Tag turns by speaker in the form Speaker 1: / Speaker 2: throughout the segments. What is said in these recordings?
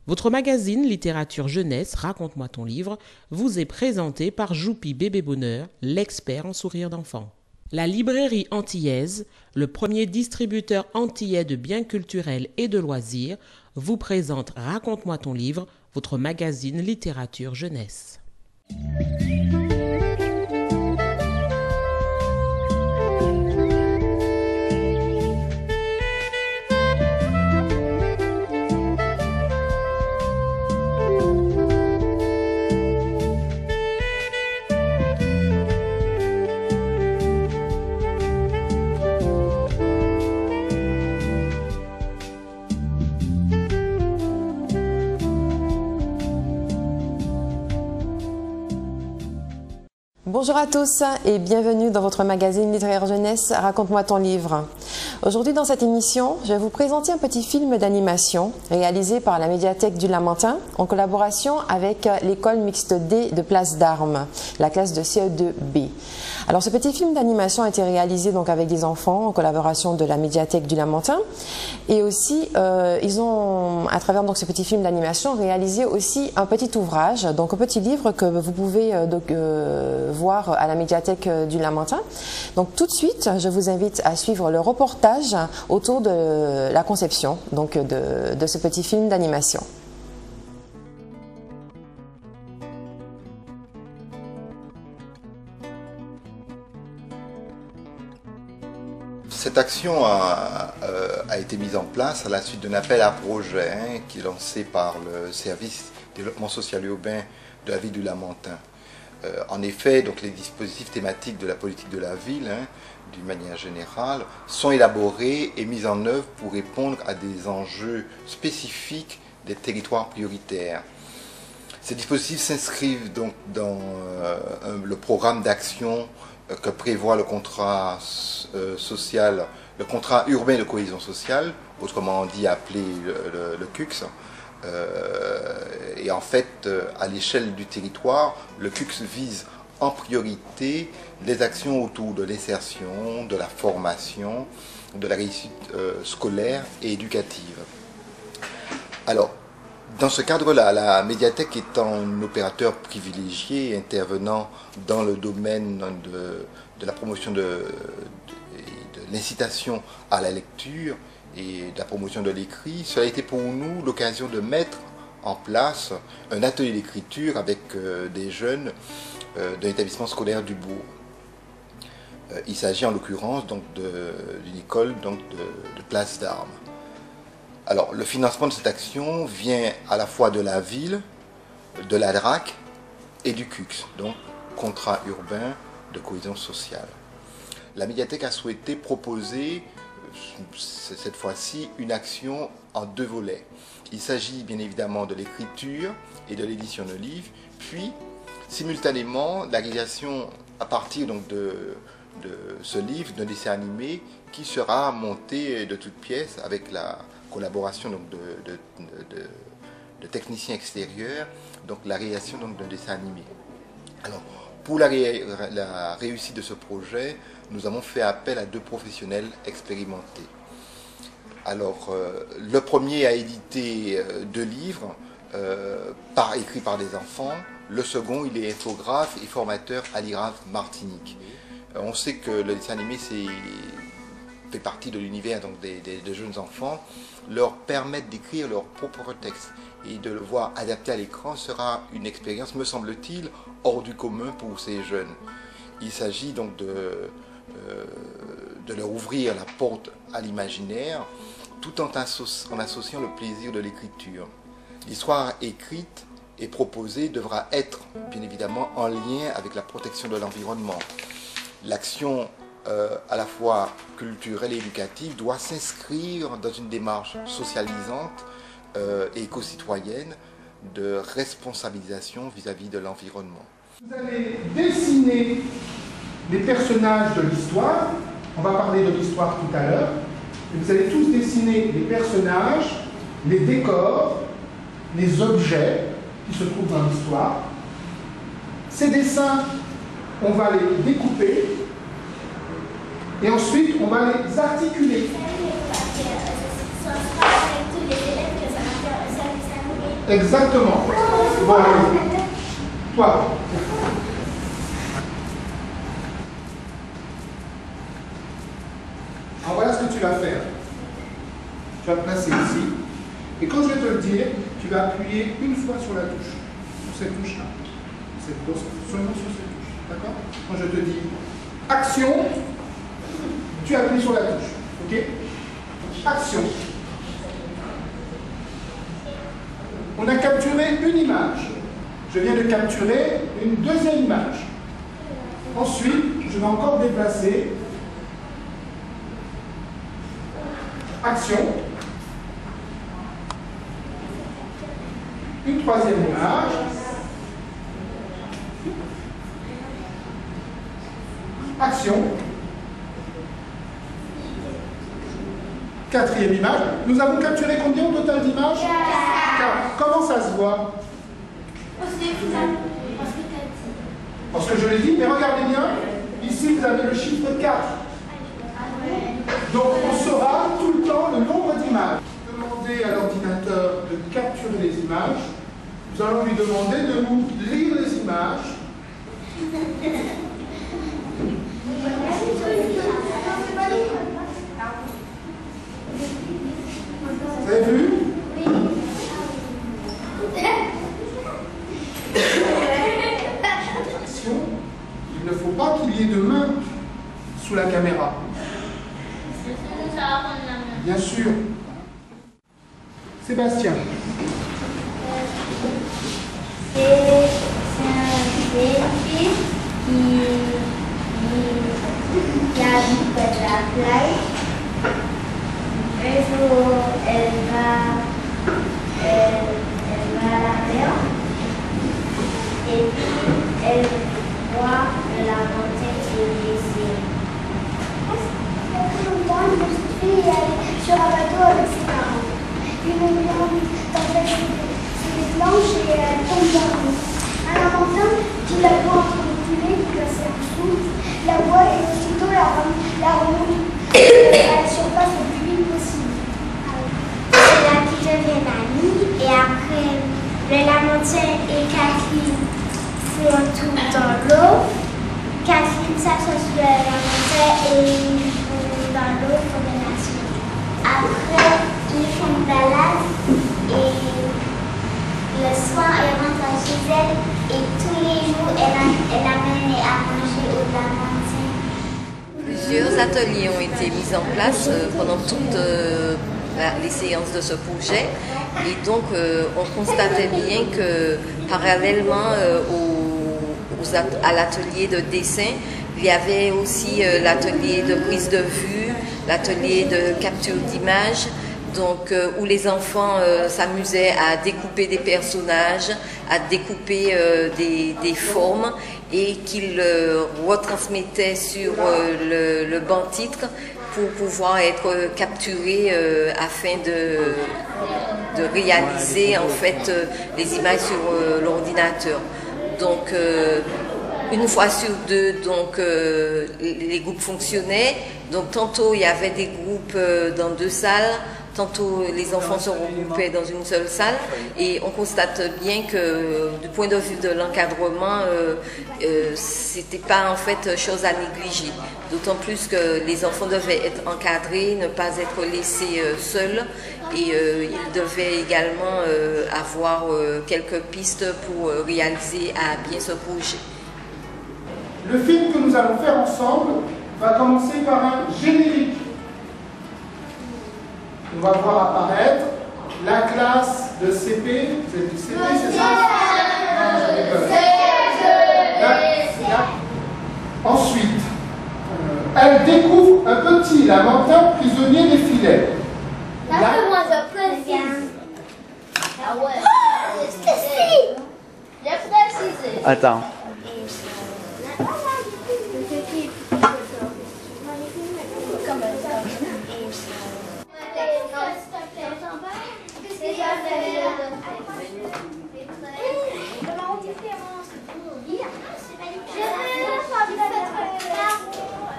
Speaker 1: Votre magazine Littérature Jeunesse, Raconte-moi ton livre, vous est présenté par Joupi Bébé Bonheur, l'expert en sourire d'enfant. La librairie antillaise, le premier distributeur antillais de biens culturels et de loisirs, vous présente Raconte-moi ton livre, votre magazine Littérature Jeunesse.
Speaker 2: Bonjour à tous et bienvenue dans votre magazine littéraire jeunesse Raconte-moi ton livre. Aujourd'hui dans cette émission, je vais vous présenter un petit film d'animation réalisé par la médiathèque du Lamentin en collaboration avec l'école mixte D de Place d'Armes, la classe de CE2B. Alors ce petit film d'animation a été réalisé donc avec des enfants en collaboration de la médiathèque du Lamentin et aussi ils ont à travers donc ce petit film d'animation réalisé aussi un petit ouvrage, donc un petit livre que vous pouvez voir à la médiathèque du Lamentin. Donc tout de suite, je vous invite à suivre le reportage autour de la conception donc de ce petit film d'animation.
Speaker 3: Cette action a été mise en place à la suite d'un appel à projet qui est lancé par le service développement social urbain de la ville du Lamentin. En effet, donc, les dispositifs thématiques de la politique de la ville, d'une manière générale, sont élaborés et mis en œuvre pour répondre à des enjeux spécifiques des territoires prioritaires. Ces dispositifs s'inscrivent donc dans le programme d'action que prévoit le contrat social, le contrat urbain de cohésion sociale, autrement dit appelé le CUCS. Et en fait, à l'échelle du territoire, le CUCS vise en priorité les actions autour de l'insertion, de la formation, de la réussite scolaire et éducative. Alors, dans ce cadre-là, la médiathèque étant un opérateur privilégié intervenant dans le domaine de la promotion de l'incitation à la lecture et de la promotion de l'écrit, cela a été pour nous l'occasion de mettre en place un atelier d'écriture avec des jeunes d'un établissement scolaire du bourg. Il s'agit en l'occurrence d'une école de Place d'Armes. Alors, le financement de cette action vient à la fois de la ville, de la DRAC et du CUCS, donc contrat urbain de cohésion sociale. La médiathèque a souhaité proposer, cette fois-ci, une action en deux volets. Il s'agit bien évidemment de l'écriture et de l'édition de livres, puis simultanément la réalisation à partir donc, de ce livre d'un dessin animé qui sera monté de toutes pièces avec la collaboration donc, de techniciens extérieurs, donc la réalisation d'un dessin animé. Alors, pour la réussite de ce projet, nous avons fait appel à deux professionnels expérimentés. Alors, le premier a édité deux livres écrits par des enfants. Le second, il est infographe et formateur à l'IRAV Martinique. On sait que le dessin animé fait partie de l'univers des jeunes enfants. Leur permettre d'écrire leur propre texte et de le voir adapté à l'écran sera une expérience, me semble-t-il, hors du commun pour ces jeunes. Il s'agit donc de leur ouvrir la porte à l'imaginaire tout en associant le plaisir de l'écriture. L'histoire écrite et proposée devra être bien évidemment en lien avec la protection de l'environnement. L'action à la fois culturelle et éducative doit s'inscrire dans une démarche socialisante et éco-citoyenne de responsabilisation vis-à-vis de l'environnement.
Speaker 4: Vous allez dessiner les personnages de l'histoire, on va parler de l'histoire tout à l'heure, et vous allez tous dessiner les personnages, les décors, les objets qui se trouvent dans l'histoire. Ces dessins, on va les découper et ensuite on va les articuler. Exactement. Bon, allez. Toi. Alors voilà ce que tu vas faire. Tu vas te placer ici. Et quand je vais te le dire, tu vas appuyer une fois sur la touche. Sur cette touche-là. Seulement sur cette touche. D'accord? Quand je te dis action, tu appuies sur la touche. Ok? Action. On a capturé une image. Je viens de capturer une deuxième image. Ensuite, je vais encore déplacer. Action. Une troisième image. Action. Quatrième image. Nous avons capturé combien au total d'images? 4. Comment ça se voit? Parce que je l'ai dit, mais regardez bien. Ici, vous avez le chiffre 4. Donc, on saura tout le temps le nombre d'images. Demandez à l'ordinateur de capturer les images. Nous allons lui demander de nous lire les images. Vous avez vu? Attention, il ne faut pas qu'il y ait de main sous la caméra. Bien sûr. Sébastien.
Speaker 5: C'est un bébé qui habite près de la plage. Un jour, elle va à la mer. Et puis, elle voit la montagne se dessiner. Une petite fille sur un bateau avec ses parents. Une grande tempête sur les planches et elle tombe dans l'eau. À la montagne, qui la voit en train de couler, qui la sous, la voit et aussitôt la remonte à la surface le plus vite possible. C'est là qu'ils deviennent amis et après, le Lamontaine et Kathleen se retrouvent dans l'eau. Kathleen s'assoit sur le Lamontaine et ils vont dans l'eau pour les nations. Après, ils font une balade et le soir, elle rentre chez elle et tous les jours, elle amène à manger au Lamontaine.
Speaker 6: Plusieurs ateliers ont été mis en place pendant toutes les séances de ce projet et donc on constatait bien que parallèlement à l'atelier de dessin, il y avait aussi l'atelier de prise de vue, l'atelier de capture d'images, donc où les enfants s'amusaient à découper des personnages, à découper des formes et qu'ils retransmettaient sur le banc titre pour pouvoir être capturés afin de réaliser en fait les images sur l'ordinateur. Donc une fois sur deux, donc les groupes fonctionnaient. Donc tantôt il y avait des groupes dans 2 salles, tantôt les enfants se regroupaient dans une seule salle et on constate bien que du point de vue de l'encadrement, c'était pas en fait chose à négliger. D'autant plus que les enfants devaient être encadrés, ne pas être laissés seuls et ils devaient également avoir quelques pistes pour réaliser à bien ce projet.
Speaker 4: Le film que nous allons faire ensemble va commencer par un générique. On va voir apparaître la classe de CP. Vous êtes du CP, c'est ça? Ensuite, elle découvre un petit lamentin prisonnier des filets.
Speaker 7: Attends.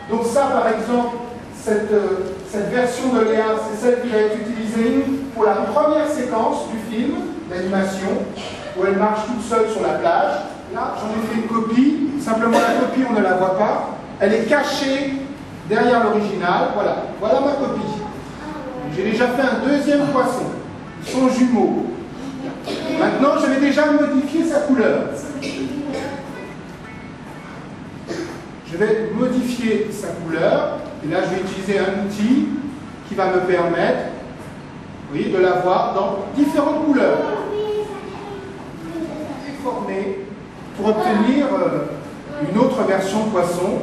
Speaker 4: Donc ça, par exemple, cette version de Léa, c'est celle qui va être utilisée pour la première séquence du film. d'animation où elle marche toute seule sur la plage. Là, j'en ai fait une copie, simplement la copie, on ne la voit pas. Elle est cachée derrière l'original. Voilà, voilà ma copie. J'ai déjà fait un deuxième poisson. Ils sont jumeaux. Maintenant, je vais déjà modifier sa couleur. Je vais modifier sa couleur. Et là, je vais utiliser un outil qui va me permettre, vous voyez, de la voir dans différentes couleurs. Déformer pour obtenir une autre version poisson.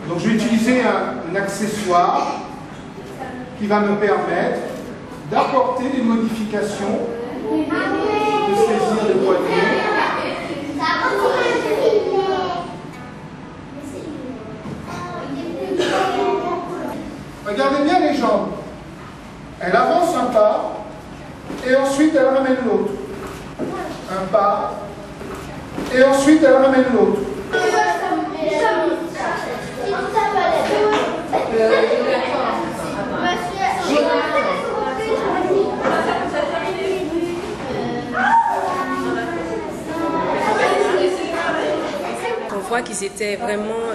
Speaker 4: Donc je vais utiliser un accessoire qui va me permettre d'apporter des modifications, de saisir les poignées. Regardez bien les jambes. Elle avance un pas et ensuite elle ramène l'autre. Un pas et ensuite elle ramène l'autre.
Speaker 8: On voit qu'ils étaient vraiment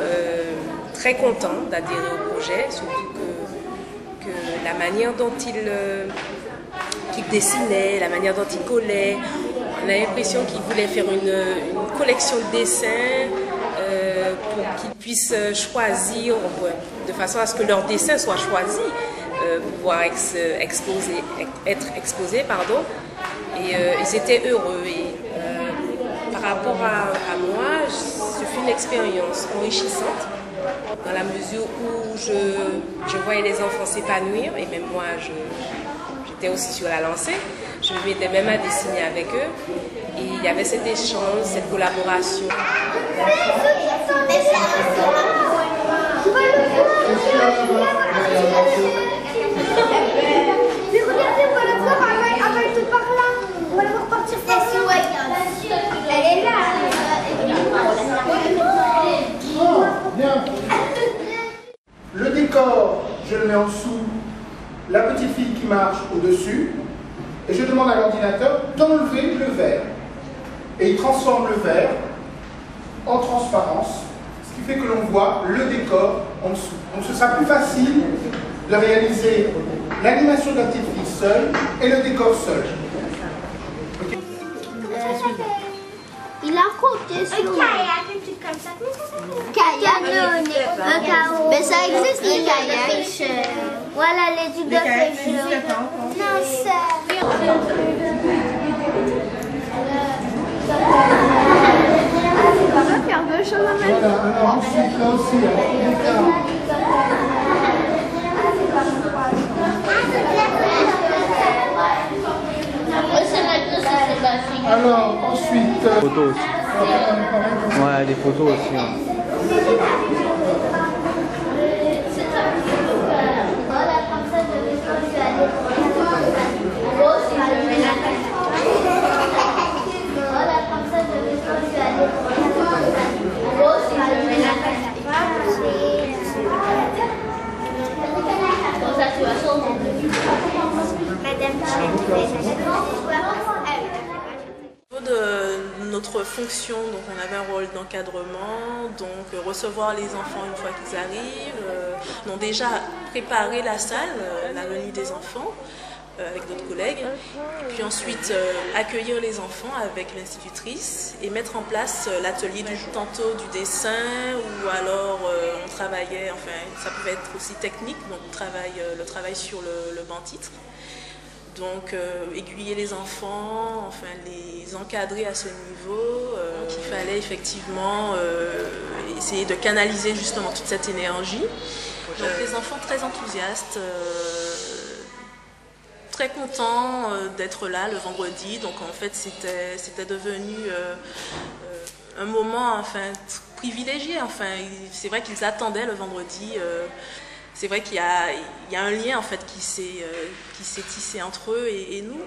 Speaker 8: très contents d'adhérer au projet, surtout que la manière dont qu'ils dessinaient, la manière dont ils collaient, on a l'impression qu'ils voulaient faire une collection de dessins pour qu'ils puissent choisir, de façon à ce que leurs dessins soient choisis, pouvoir être exposés, pardon. Et ils étaient heureux. Et par rapport à moi, ce fut une expérience enrichissante, dans la mesure où je voyais les enfants s'épanouir, et même moi, j'étais aussi sur la lancée. Je me mettais même à dessiner avec eux. Et il y avait cet échange, cette collaboration.
Speaker 5: Mais regardez, on va la voir, elle va être par là. On va la voir partir par là. Elle est là.
Speaker 4: Bien. Le décor, je le mets en dessous, la petite fille qui marche au-dessus, et je demande à l'ordinateur d'enlever le verre. Et il transforme le verre en transparence, ce qui fait que l'on voit le décor en dessous. Donc ce sera plus facile de réaliser l'animation de la petite fille seule et le décor seul. Okay.
Speaker 5: Il a compté sur un kayak, un truc comme ça. Kayak, mais ça existe les kayaks. Voilà les trucs de pêche. Non, ça. On va faire deux choses en même temps.
Speaker 4: Voilà, alors ensuite là aussi, alors ensuite
Speaker 7: photos aussi. Ouais, des photos aussi.
Speaker 9: De notre fonction, donc on avait un rôle d'encadrement, donc recevoir les enfants une fois qu'ils arrivent, donc déjà préparer la salle, la venue des enfants avec d'autres collègues, puis ensuite accueillir les enfants avec l'institutrice et mettre en place l'atelier du jour, tantôt du dessin ou alors on travaillait, enfin ça pouvait être aussi technique, donc le travail sur le banc-titre. Donc aiguiller les enfants, enfin les encadrer à ce niveau, qu'il fallait effectivement essayer de canaliser justement toute cette énergie. Donc les enfants très enthousiastes, très contents d'être là le vendredi. Donc en fait c'était devenu un moment enfin privilégié. Enfin c'est vrai qu'ils attendaient le vendredi. C'est vrai qu'il y a un lien en fait qui s'est tissé entre eux et nous.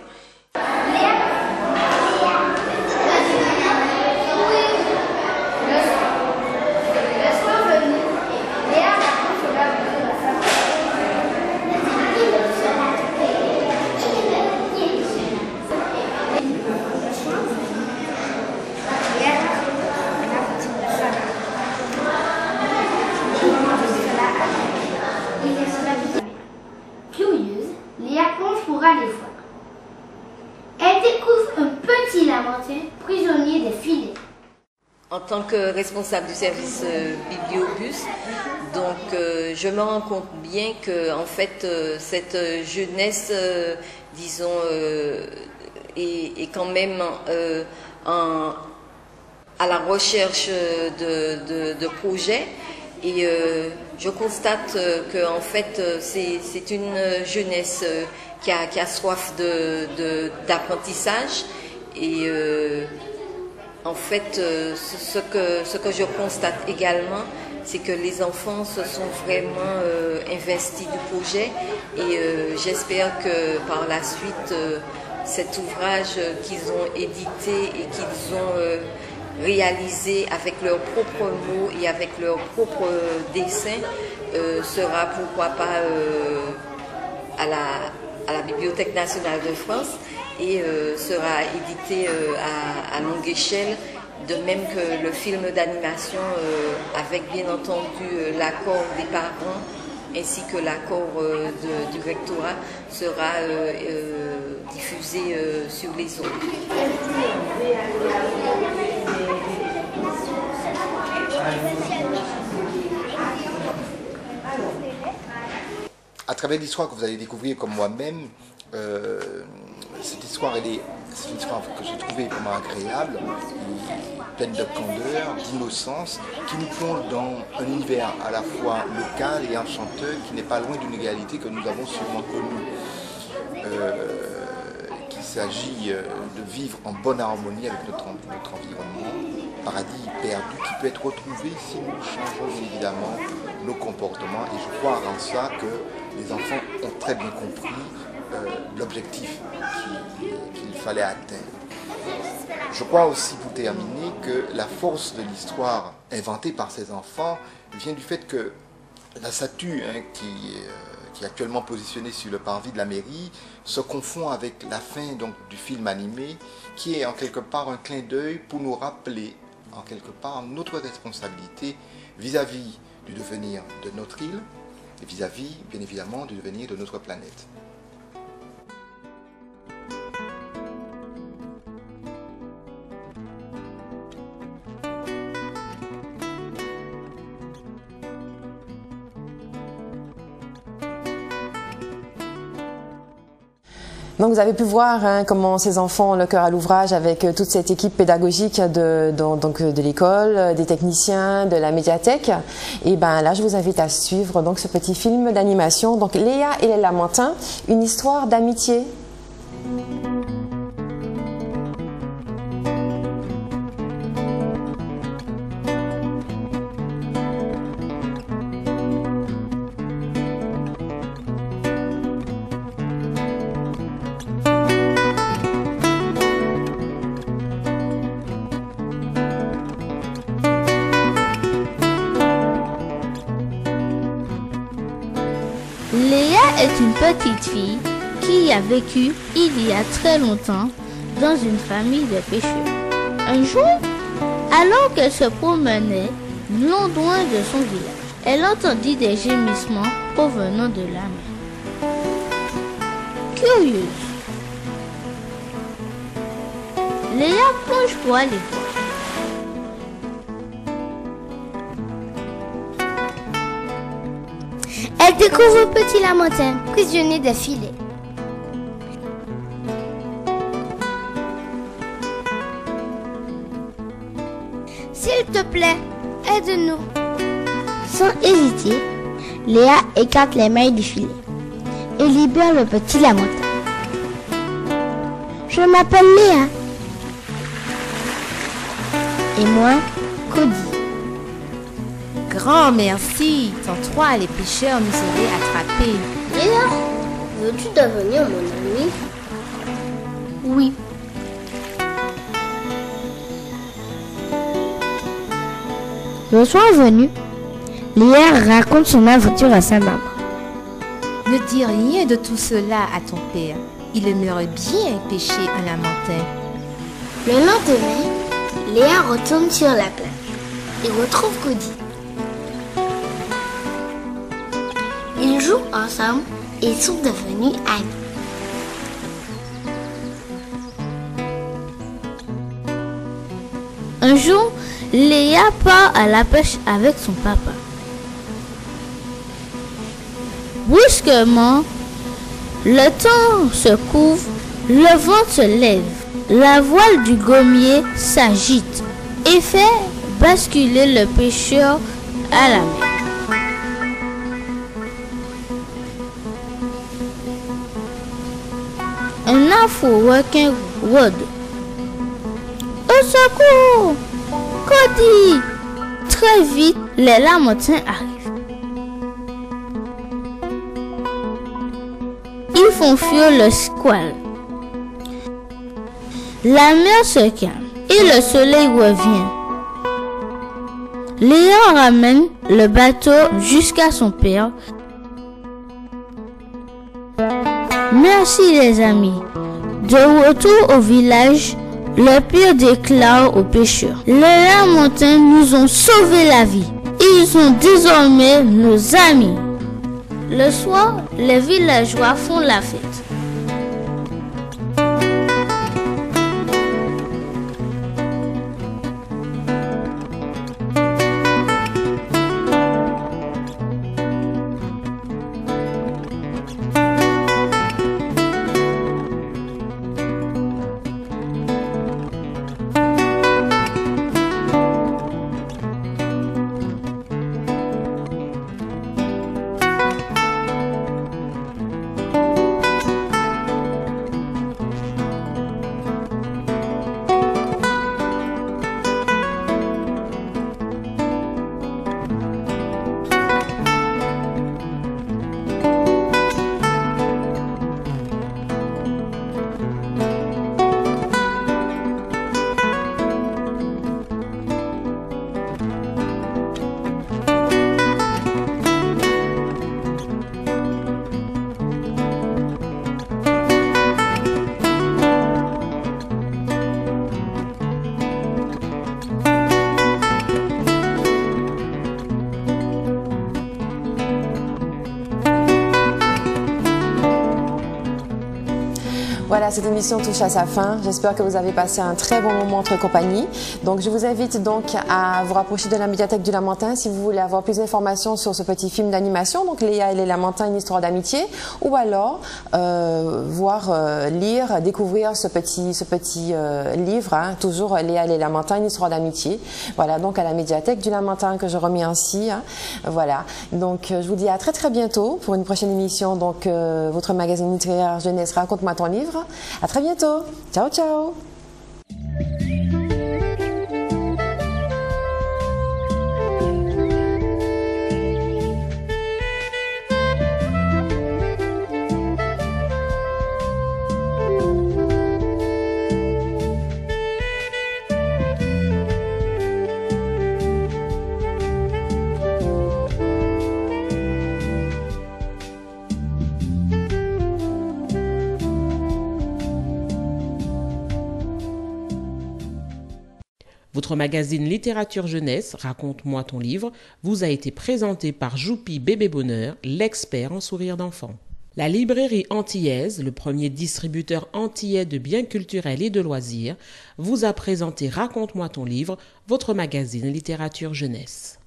Speaker 6: En tant que responsable du service Bibliobus, donc je me rends compte bien que en fait cette jeunesse, disons, est quand même à la recherche de projets. Et je constate que en fait c'est une jeunesse qui a soif d'apprentissage. Et en fait, ce que je constate également, c'est que les enfants se sont vraiment investis du projet. Et j'espère que par la suite, cet ouvrage qu'ils ont édité et qu'ils ont réalisé avec leurs propres mots et avec leurs propres dessins sera pourquoi pas à la Bibliothèque nationale de France et sera édité à longue échelle, de même que le film d'animation avec bien entendu l'accord des parents ainsi que l'accord du rectorat sera diffusé sur les ondes.
Speaker 3: À travers l'histoire que vous allez découvrir comme moi-même, cette histoire, c'est une histoire que j'ai trouvée vraiment agréable, pleine de candeur, d'innocence, qui nous plonge dans un univers à la fois local et enchanteur, qui n'est pas loin d'une réalité que nous avons sûrement connue. Qu'il s'agit de vivre en bonne harmonie avec notre environnement, paradis perdu qui peut être retrouvé si nous changeons évidemment nos comportements. Et je crois en ça que les enfants ont très bien compris l'objectif qu'il fallait atteindre. Je crois aussi, pour terminer, que la force de l'histoire inventée par ces enfants vient du fait que la statue qui est actuellement positionnée sur le parvis de la mairie se confond avec la fin donc, du film animé, qui est en quelque part un clin d'œil pour nous rappeler en quelque part notre responsabilité vis-à-vis du devenir de notre île et vis-à-vis, bien évidemment, du devenir de notre planète.
Speaker 2: Donc vous avez pu voir comment ces enfants ont le cœur à l'ouvrage avec toute cette équipe pédagogique de l'école, des techniciens, de la médiathèque. Et ben là, je vous invite à suivre donc ce petit film d'animation. Donc Léa et les Lamentins, une histoire d'amitié.
Speaker 10: Léa est une petite fille qui a vécu il y a très longtemps dans une famille de pêcheurs. Un jour, alors qu'elle se promenait non loin de son village, elle entendit des gémissements provenant de la mer. Curieuse, Léa plonge pour aller voir.
Speaker 5: Elle découvre Petit Lamentin, prisonnier des filets. S'il te plaît, aide-nous. Sans hésiter, Léa écarte les mailles du filet et libère le Petit Lamentin. Je m'appelle Léa. Et moi, Cody.
Speaker 11: Grand merci, sans toi les pêcheurs nous auraient attrapés.
Speaker 5: Léa, veux-tu devenir mon ami? Oui. Le soir venu, Léa raconte son aventure à sa maman.
Speaker 11: Ne dis rien de tout cela à ton père. Il aimerait bien pêcher un lamentin.
Speaker 5: Le lendemain, Léa retourne sur la plage et retrouve Cody. Ils jouent ensemble et ils sont devenus amis.
Speaker 10: Un jour, Léa part à la pêche avec son papa. Brusquement, le temps se couvre, le vent se lève, la voile du gommier s'agite et fait basculer le pêcheur à la mer. Un afro-requin rôde. Au secours! Cody! Très vite, les lamentins arrivent. Ils font fuir le squale. La mer se calme et le soleil revient. Léa ramène le bateau jusqu'à son père. Merci les amis. De retour au village, le père déclare aux pêcheurs: les lamentins nous ont sauvé la vie. Ils sont désormais nos amis. Le soir, les villageois font la fête.
Speaker 2: Voilà, cette émission touche à sa fin. J'espère que vous avez passé un très bon moment entre compagnie. Donc, je vous invite donc à vous rapprocher de la médiathèque du Lamentin si vous voulez avoir plus d'informations sur ce petit film d'animation. Donc, Léa et les Lamentins, une histoire d'amitié. Ou alors, lire, découvrir ce petit livre, hein, toujours Léa et les Lamentins, une histoire d'amitié. Voilà, donc à la médiathèque du Lamentin que je remercie. Hein. Voilà. Donc, je vous dis à très bientôt pour une prochaine émission. Donc, votre magazine littéraire jeunesse, raconte-moi ton livre. À très bientôt. Ciao, ciao.
Speaker 1: Votre magazine littérature jeunesse, raconte-moi ton livre, vous a été présenté par Joupi Bébé Bonheur, l'expert en sourire d'enfant. La librairie antillaise, le premier distributeur antillais de biens culturels et de loisirs, vous a présenté Raconte-moi ton livre, votre magazine littérature jeunesse.